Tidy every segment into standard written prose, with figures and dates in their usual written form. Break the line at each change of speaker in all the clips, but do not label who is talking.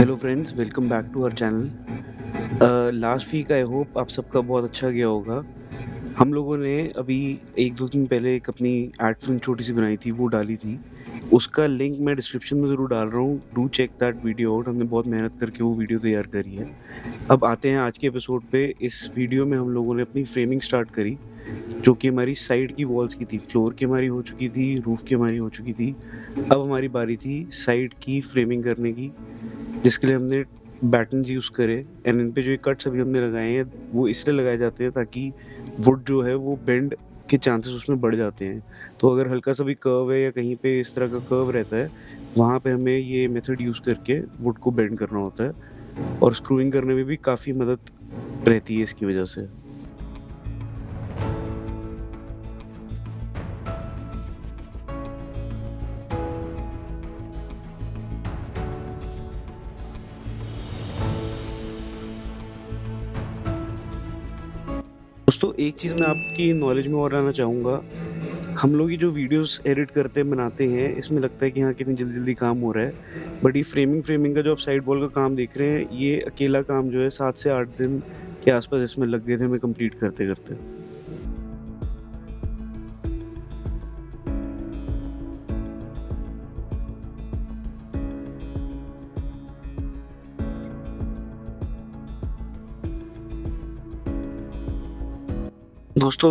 Hello friends, welcome back to our channel. Last week I hope आप सबका बहुत अच्छा गया होगा। हम लोगों ने अभी 1-2 दिन पहले एक अपनी एड फ़िल्म छोटी-सी बनाई थी, वो डाली थी। उसका लिंक मैं डिस्क्रिप्शन में ज़रूर डाल रहा हूँ, do check that video out. हमने बहुत मेहनत करके वो वीडियो तैयार करी है। अब आते हैं आज के एपिसोड पे। इस वीडियो में हम लोगों ने अपनी फ्रेमिंग स्टार्ट करी, जो कि हमारी साइड की वॉल्स की थी। फ्लोर की हमारी हो चुकी थी, रूफ़ की हमारी हो चुकी थी। अब हमारी बारी थी साइड की फ्रेमिंग करने की, जिसके लिए हमने बैटन्स यूज़ करे। एंड इन पे जो ये कट्स अभी हमने लगाए हैं, वो इसलिए लगाए जाते हैं ताकि वुड जो है वो बेंड के चांसेस उसमें बढ़ जाते हैं। तो अगर हल्का-सा भी कर्व है या कहीं पे इस तरह का कर्व रहता है, वहाँ पे हमें ये मेथड यूज़ करके वुड को बेंड करना होता है, और स्क्रूइंग करने में भी काफ़ी मदद रहती है इसकी वजह से। दोस्तों, एक चीज़ मैं आपकी नॉलेज में और लाना चाहूँगा। हम लोग ये जो वीडियोस एडिट करते हैं, बनाते हैं, इसमें लगता है कि हाँ, कितनी जल्दी-जल्दी काम हो रहा है। बट ये फ्रेमिंग का जो आप साइड वॉल का काम देख रहे हैं, ये अकेला काम जो है 7 से 8 दिन के आस-पास इसमें लग गए थे हमें कंप्लीट करते-करते। दोस्तों,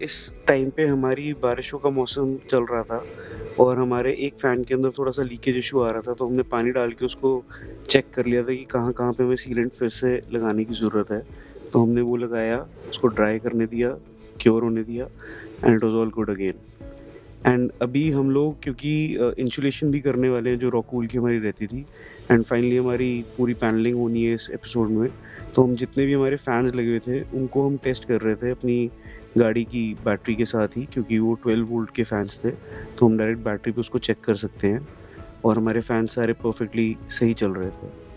इस टाइम पे हमारी बारिशों का मौसम चल रहा था और हमारे एक फ़ैन के अंदर थोड़ा-सा लीकेज इश्यू आ रहा था, तो हमने पानी डाल के उसको चेक कर लिया था कि कहाँ-कहाँ पे हमें सीलेंट फिर से लगाने की ज़रूरत है। तो हमने वो लगाया, उसको ड्राई करने दिया, क्योर होने दिया, and it was all good again. And अभी हम लोग क्योंकि इंसुलेशन भी करने वाले हैं, जो रॉकवूल की हमारी रहती थी, एंड फाइनली हमारी पूरी पैनलिंग होनी है इस एपिसोड में। तो हम जितने भी हमारे फैन्स लगे हुए थे, उनको हम टेस्ट कर रहे थे अपनी गाड़ी की बैटरी के साथ ही, क्योंकि वो 12 वोल्ट के फैन्स थे, तो हम डायरेक्ट बैटरी पे उसको चेक कर सकते हैं, और हमारे फैन्स सारे परफेक्टली सही चल रहे थे।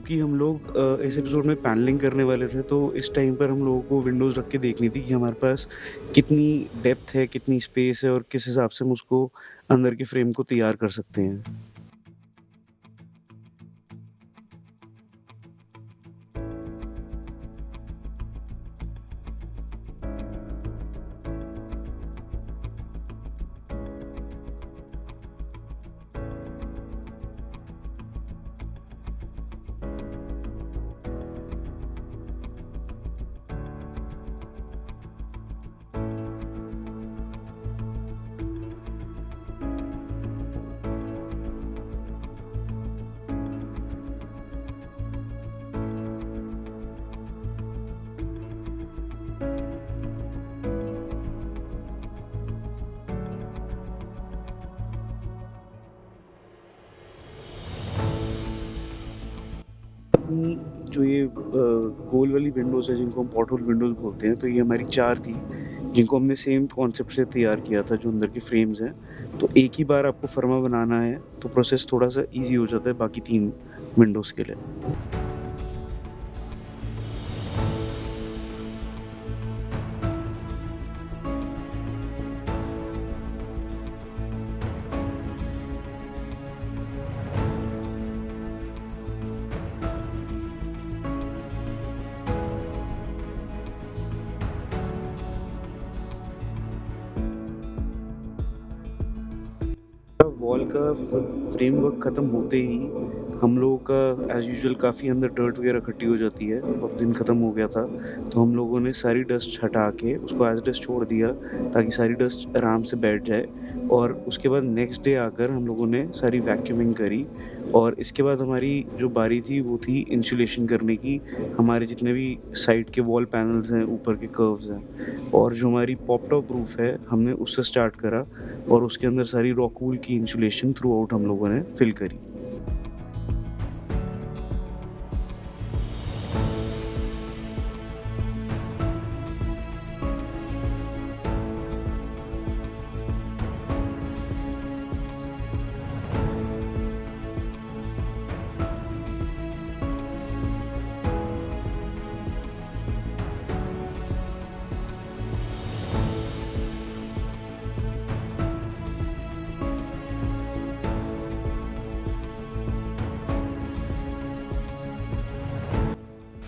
क्योंकि हम लोग इस एपिसोड में पैनलिंग करने वाले थे, तो इस टाइम पर हम लोगों को विंडोज़ रख के देखनी थी कि हमारे पास कितनी डेप्थ है, कितनी स्पेस है, और किस हिसाब से हम उसको अंदर के फ्रेम को तैयार कर सकते हैं। अपनी जो ये गोल वाली विंडोज़ है, जिनको हम पॉट होल विंडोज़ बोलते हैं, तो ये हमारी 4 थी, जिनको हमने सेम कॉन्सेप्ट से तैयार किया था, जो अंदर के फ्रेम्स हैं। तो एक ही बार आपको फर्मा बनाना है, तो प्रोसेस थोड़ा-सा ईज़ी हो जाता है बाकी 3 विंडोज़ के लिए। वॉल का फ्रेमवर्क ख़त्म होते ही हम लोगों का एज़ यूजुअल काफ़ी अंदर डर्ट वगैरह इकट्ठी हो जाती है। अब दिन ख़त्म हो गया था, तो हम लोगों ने सारी डस्ट हटा के उसको एज़ डस्ट छोड़ दिया, ताकि सारी डस्ट आराम से बैठ जाए। और उसके बाद नेक्स्ट डे आकर हम लोगों ने सारी वैक्यूमिंग करी, और इसके बाद हमारी जो बारी थी वो थी इंसुलेशन करने की। हमारे जितने भी साइड के वॉल पैनल्स हैं, ऊपर के कर्व्स हैं, और जो हमारी पॉप टॉप रूफ है, हमने उससे स्टार्ट करा, और उसके अंदर सारी रॉकवूल की इंसुलेशन थ्रू आउट हम लोगों ने फिल करी।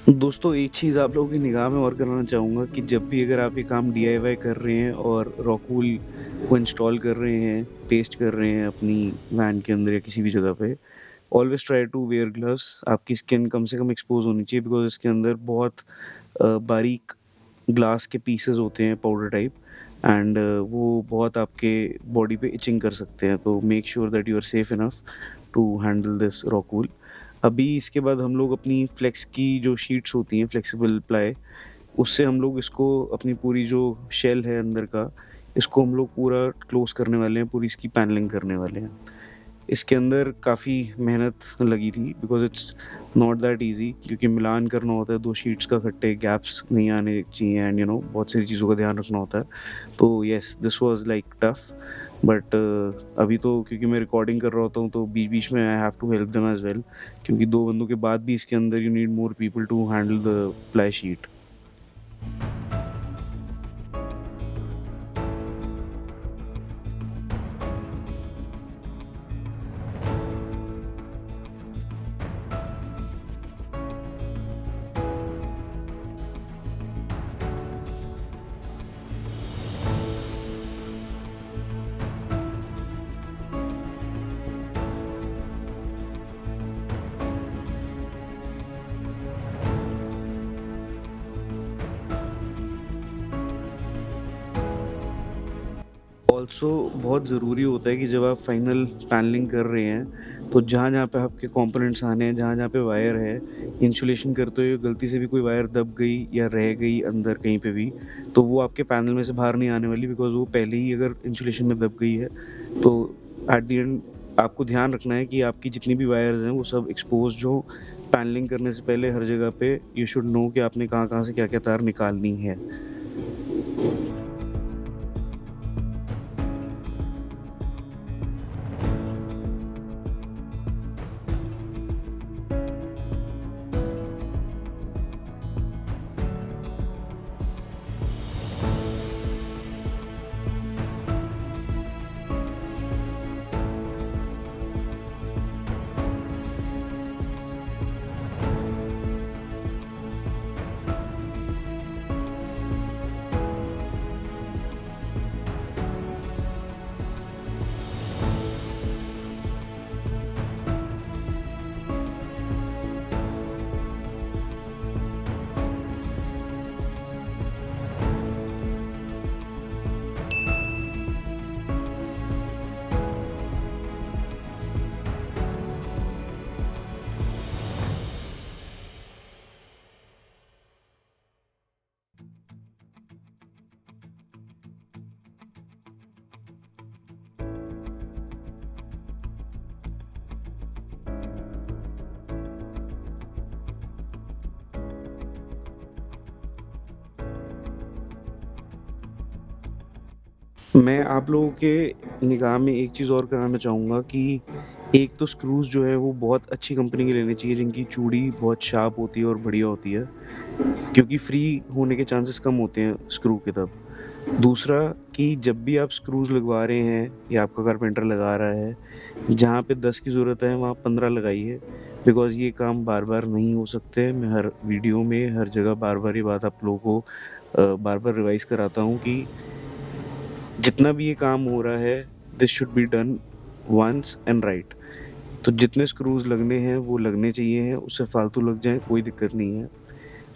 दोस्तों, एक चीज़ आप लोगों की निगाह में और कराना चाहूँगा कि जब भी अगर आप ये काम डीआईवाई कर रहे हैं और रॉकवूल को इंस्टॉल कर रहे हैं, पेस्ट कर रहे हैं अपनी वैन के अंदर या किसी भी जगह पे, always try to wear gloves. आपकी स्किन कम से कम एक्सपोज़ होनी चाहिए बिकॉज़ इसके अंदर बहुत बारीक ग्लास के पीसेस होते हैं पाउडर टाइप एंड वो बहुत आपके बॉडी पे इचिंग कर सकते हैं। तो make sure that you are safe enough to handle this rockwool. अभी इसके बाद हम लोग अपनी फ्लेक्स की जो शीट्स होती हैं फ्लेक्सिबल प्लाई, उससे हम लोग इसको अपनी पूरी जो शेल है अंदर का, इसको हम लोग पूरा क्लोज़ करने वाले हैं, पूरी इसकी पैनलिंग करने वाले हैं। इसके अंदर काफ़ी मेहनत लगी थी because it's not that easy क्योंकि मिलान करना होता है 2 शीट्स का इकट्ठे, गैप्स नहीं आने चाहिए एंड बहुत सारी चीज़ों का ध्यान रखना होता है। तो yes, this was like tough but अभी तो क्योंकि मैं रिकॉर्डिंग कर रहा होता हूँ तो बीच-बीच में I have to help them as well क्योंकि 2 बंदों के बाद भी इसके अंदर you need more people to handle the ply sheet. Also बहुत ज़रूरी होता है कि जब आप फाइनल पैनलिंग कर रहे हैं, तो जहाँ-जहाँ पे आपके कंपोनेंट्स आने हैं, जहाँ-जहाँ पे वायर है, इंसुलेशन करते हुए गलती से भी कोई वायर दब गई या रह गई अंदर कहीं पे भी, तो वो आपके पैनल में से बाहर नहीं आने वाली बिकॉज़ वो पहले ही अगर इंसुलेशन में दब गई है, तो एट द एंड आपको ध्यान रखना है कि आपकी जितनी भी वायर्स हैं, वो सब एक्सपोज़्ड हों। पैनलिंग करने से पहले हर जगह पे यू शुड नो कि आपने कहाँ-कहाँ से क्या-क्या तार निकालनी है। मैं आप लोगों के निगाह में एक चीज़ और कराना चाहूँगा कि एक तो स्क्रूज़ जो है वो बहुत अच्छी कंपनी के लेने चाहिए जिनकी चूड़ी बहुत शार्प होती है और बढ़िया होती है, क्योंकि फ्री होने के चांसेस कम होते हैं स्क्रू के तब। दूसरा कि जब भी आप स्क्रूज़ लगवा रहे हैं या आपका कारपेंटर लगा रहा है, जहाँ पे 10 की ज़रूरत है वहाँ 15 लगाइए बिकॉज़ ये काम बार-बार नहीं हो सकते। मैं हर वीडियो में, हर जगह बार-बार ये बात आप लोगों को बार-बार रिवाइज़ कराता हूँ कि जितना भी ये काम हो रहा है, this should be done once and right. तो जितने स्क्रूज़ लगने हैं, वो लगने चाहिए हैं, उससे फालतू लग जाएँ, कोई दिक्कत नहीं है।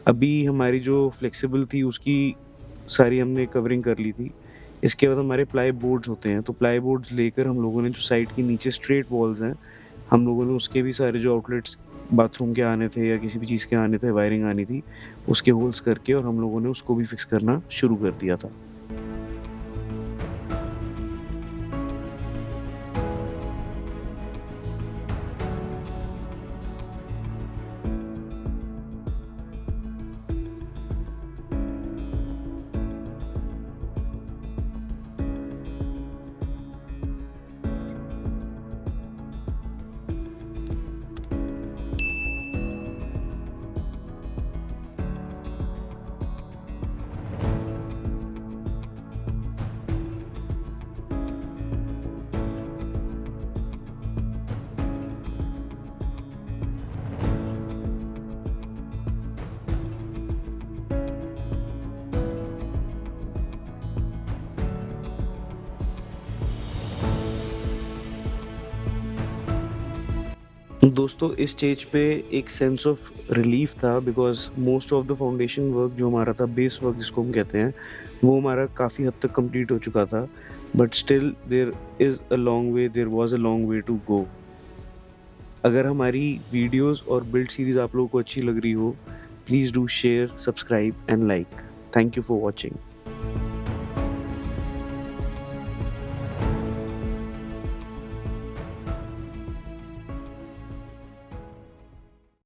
अभी हमारी जो फ्लेक्सिबल थी, उसकी सारी हमने कवरिंग कर ली थी। इसके बाद हमारे प्लाई बोर्ड्स होते हैं, तो प्लाई बोर्ड्स लेकर हम लोगों ने जो साइड के नीचे स्ट्रेट वॉल्स हैं, हम लोगों ने उसके भी सारे जो आउटलेट्स बाथरूम के आने थे या किसी भी चीज़ के आने थे, वायरिंग आनी थी, उसके होल्स करके और हम लोगों ने उसको भी फिक्स करना शुरू कर दिया था। दोस्तों इस स्टेज पे एक सेंस ऑफ रिलीफ था because most of the foundation work जो हमारा था, बेस वर्क जिसको हम कहते हैं, वो हमारा काफ़ी हद तक कंप्लीट हो चुका था। But still there was a long way to go. अगर हमारी वीडियोज़ और बिल्ड सीरीज़ आप लोगों को अच्छी लग रही हो, please do share, subscribe and like. Thank you for watching.